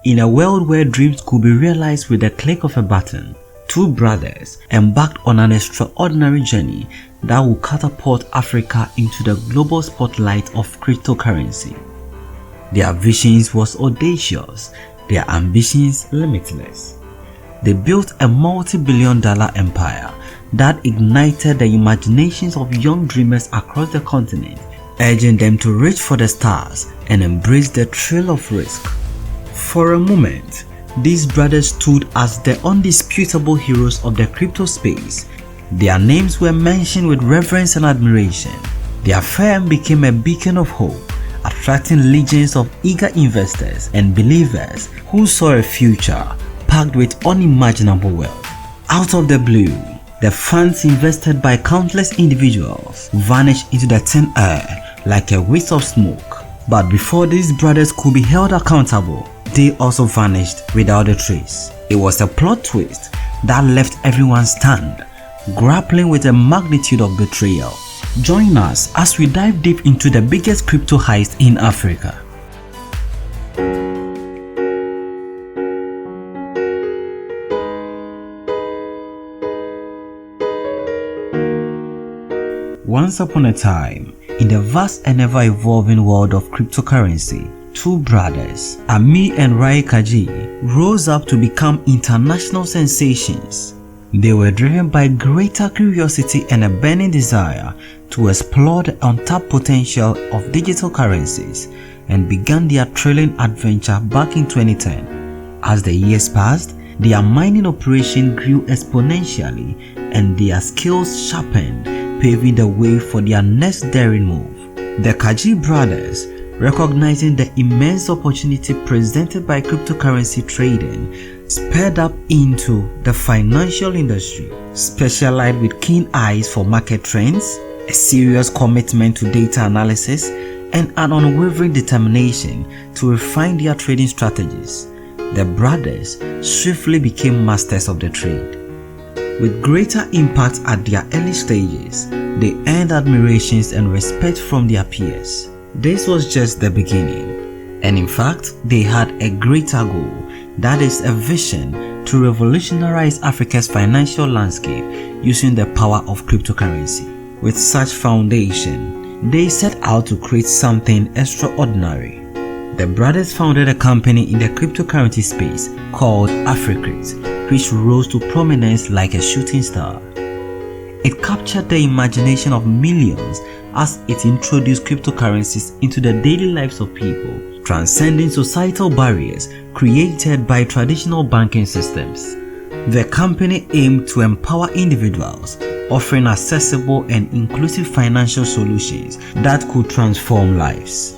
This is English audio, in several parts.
In a world where dreams could be realized with the click of a button, two brothers embarked on an extraordinary journey that will catapult Africa into the global spotlight of cryptocurrency. Their visions was audacious, their ambitions limitless. They built a multi-billion-dollar empire that ignited the imaginations of young dreamers across the continent, urging them to reach for the stars and embrace the thrill of risk. For a moment, these brothers stood as the undisputable heroes of the crypto space. Their names were mentioned with reverence and admiration. Their firm became a beacon of hope, attracting legions of eager investors and believers who saw a future packed with unimaginable wealth. Out of the blue, the funds invested by countless individuals vanished into the thin air like a wisp of smoke. But before these brothers could be held accountable, they also vanished without a trace. It was a plot twist that left everyone stunned, grappling with the magnitude of betrayal. Join us as we dive deep into the biggest crypto heist in Africa. Once upon a time, in the vast and ever-evolving world of cryptocurrency, two brothers, Ameer and Raees Cajee, rose up to become international sensations. They were driven by greater curiosity and a burning desire to explore the untapped potential of digital currencies and began their thrilling adventure back in 2010. As the years passed, their mining operation grew exponentially and their skills sharpened, paving the way for their next daring move. The Cajee brothers, recognizing the immense opportunity presented by cryptocurrency trading, sped up into the financial industry, specialized with keen eyes for market trends, a serious commitment to data analysis, and an unwavering determination to refine their trading strategies. The brothers swiftly became masters of the trade. With greater impact at their early stages, they earned admirations and respect from their peers. This was just the beginning, and in fact, they had a greater goal, that is a vision to revolutionize Africa's financial landscape using the power of cryptocurrency. With such foundation, they set out to create something extraordinary. The brothers founded a company in the cryptocurrency space called Africrypt, which rose to prominence like a shooting star. It captured the imagination of millions as it introduced cryptocurrencies into the daily lives of people, transcending societal barriers created by traditional banking systems. The company aimed to empower individuals, offering accessible and inclusive financial solutions that could transform lives.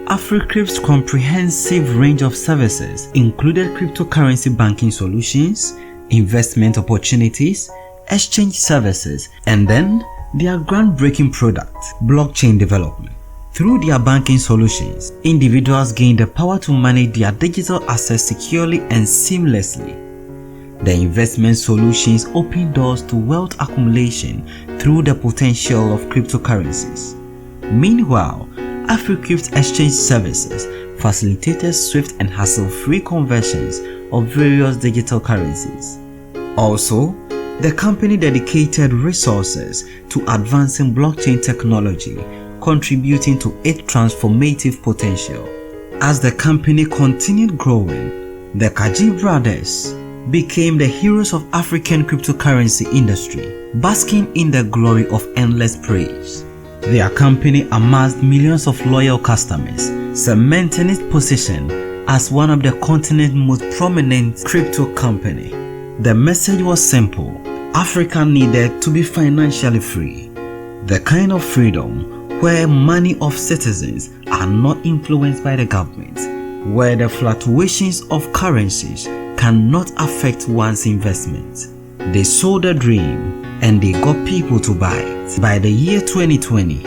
Africrypt's comprehensive range of services included cryptocurrency banking solutions, investment opportunities, exchange services, and then their groundbreaking product, blockchain development. Through their banking solutions, individuals gain the power to manage their digital assets securely and seamlessly. The investment solutions open doors to wealth accumulation through the potential of cryptocurrencies. Meanwhile, Africrypt's exchange services facilitated swift and hassle-free conversions of various digital currencies. Also, the company dedicated resources to advancing blockchain technology, contributing to its transformative potential. As the company continued growing, the Cajee brothers became the heroes of African cryptocurrency industry, basking in the glory of endless praise. Their company amassed millions of loyal customers, cementing its position as one of the continent's most prominent crypto company. The message was simple: Africa needed to be financially free. The kind of freedom where money of citizens are not influenced by the government, where the fluctuations of currencies cannot affect one's investment. They sold a dream and they got people to buy it. By the year 2020,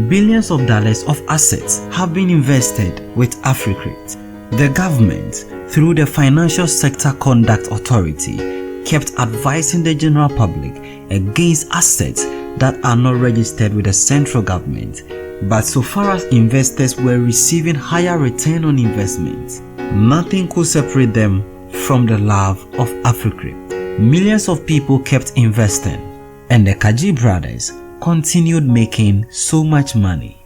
billions of dollars of assets have been invested with Africrypt. The government, through the Financial Sector Conduct Authority, kept advising the general public against assets that are not registered with the central government, but so far as investors were receiving higher return on investment. Nothing could separate them from the love of Africrypt. Millions of people kept investing, and the Cajee brothers continued making so much money.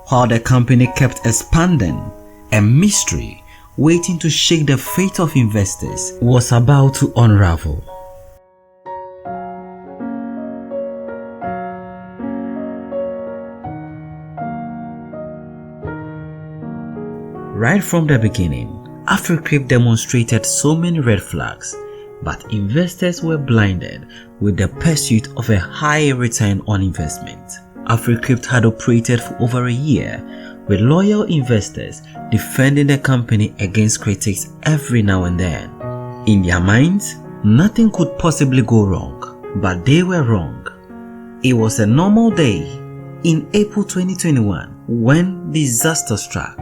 While the company kept expanding, a mystery waiting to shake the fate of investors was about to unravel. Right from the beginning, Africrypt demonstrated so many red flags, but investors were blinded with the pursuit of a high return on investment. Africrypt had operated for over a year, with loyal investors defending the company against critics every now and then. In their minds, nothing could possibly go wrong, but they were wrong. It was a normal day in April 2021 when disaster struck.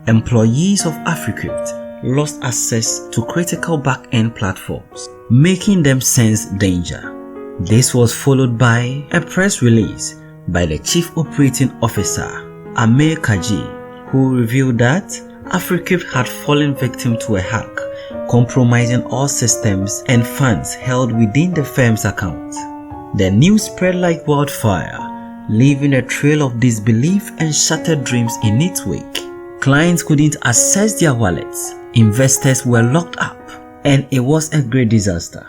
Employees of Africrypt lost access to critical back-end platforms, making them sense danger. This was followed by a press release by the Chief Operating Officer, Ameer Cajee, who revealed that Africrypt had fallen victim to a hack, compromising all systems and funds held within the firm's account. The news spread like wildfire, leaving a trail of disbelief and shattered dreams in its wake. Clients couldn't access their wallets, investors were locked up, and it was a great disaster.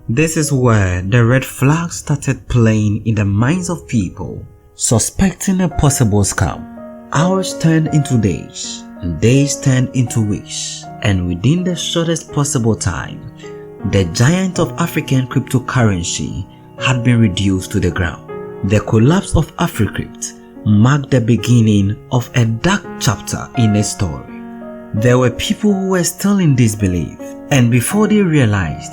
This is where the red flags started playing in the minds of people, suspecting a possible scam. Hours turned into days, and days turned into weeks, and within the shortest possible time, the giant of African cryptocurrency had been reduced to the ground. The collapse of Africrypt marked the beginning of a dark chapter in its story. There were people who were still in disbelief, and before they realized,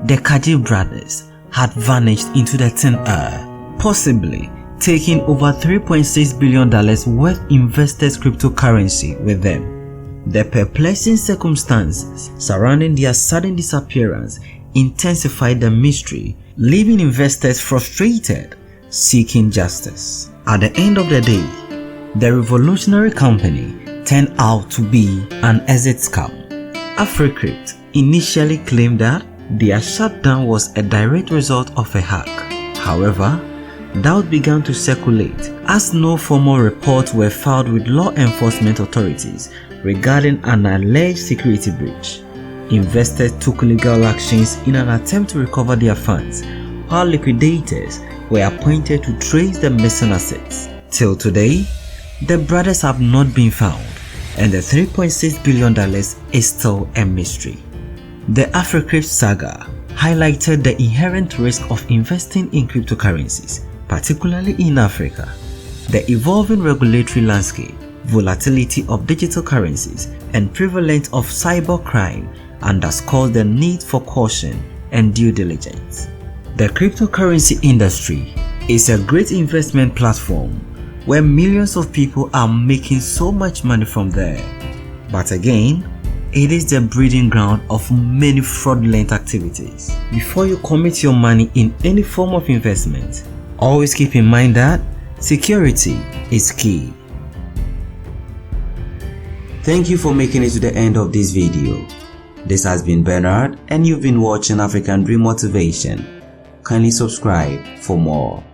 the Cajee brothers had vanished into the thin air, possibly taking over $3.6 billion worth investors' cryptocurrency with them. The perplexing circumstances surrounding their sudden disappearance intensified the mystery, leaving investors frustrated, seeking justice. At the end of the day, the revolutionary company turned out to be an exit scam. Africrypt initially claimed that their shutdown was a direct result of a hack. However, doubt began to circulate as no formal reports were filed with law enforcement authorities regarding an alleged security breach. Investors took legal actions in an attempt to recover their funds, while liquidators were appointed to trace the missing assets. Till today, the brothers have not been found, and the $3.6 billion is still a mystery. The Africrypt saga highlighted the inherent risk of investing in cryptocurrencies, particularly in Africa. The evolving regulatory landscape, volatility of digital currencies, and prevalence of cybercrime underscores the need for caution and due diligence. The cryptocurrency industry is a great investment platform where millions of people are making so much money from there. But again, it is the breeding ground of many fraudulent activities. Before you commit your money in any form of investment, always keep in mind that security is key. Thank you for making it to the end of this video. This has been Bernard, and you've been watching African Dream Motivation. Kindly subscribe for more.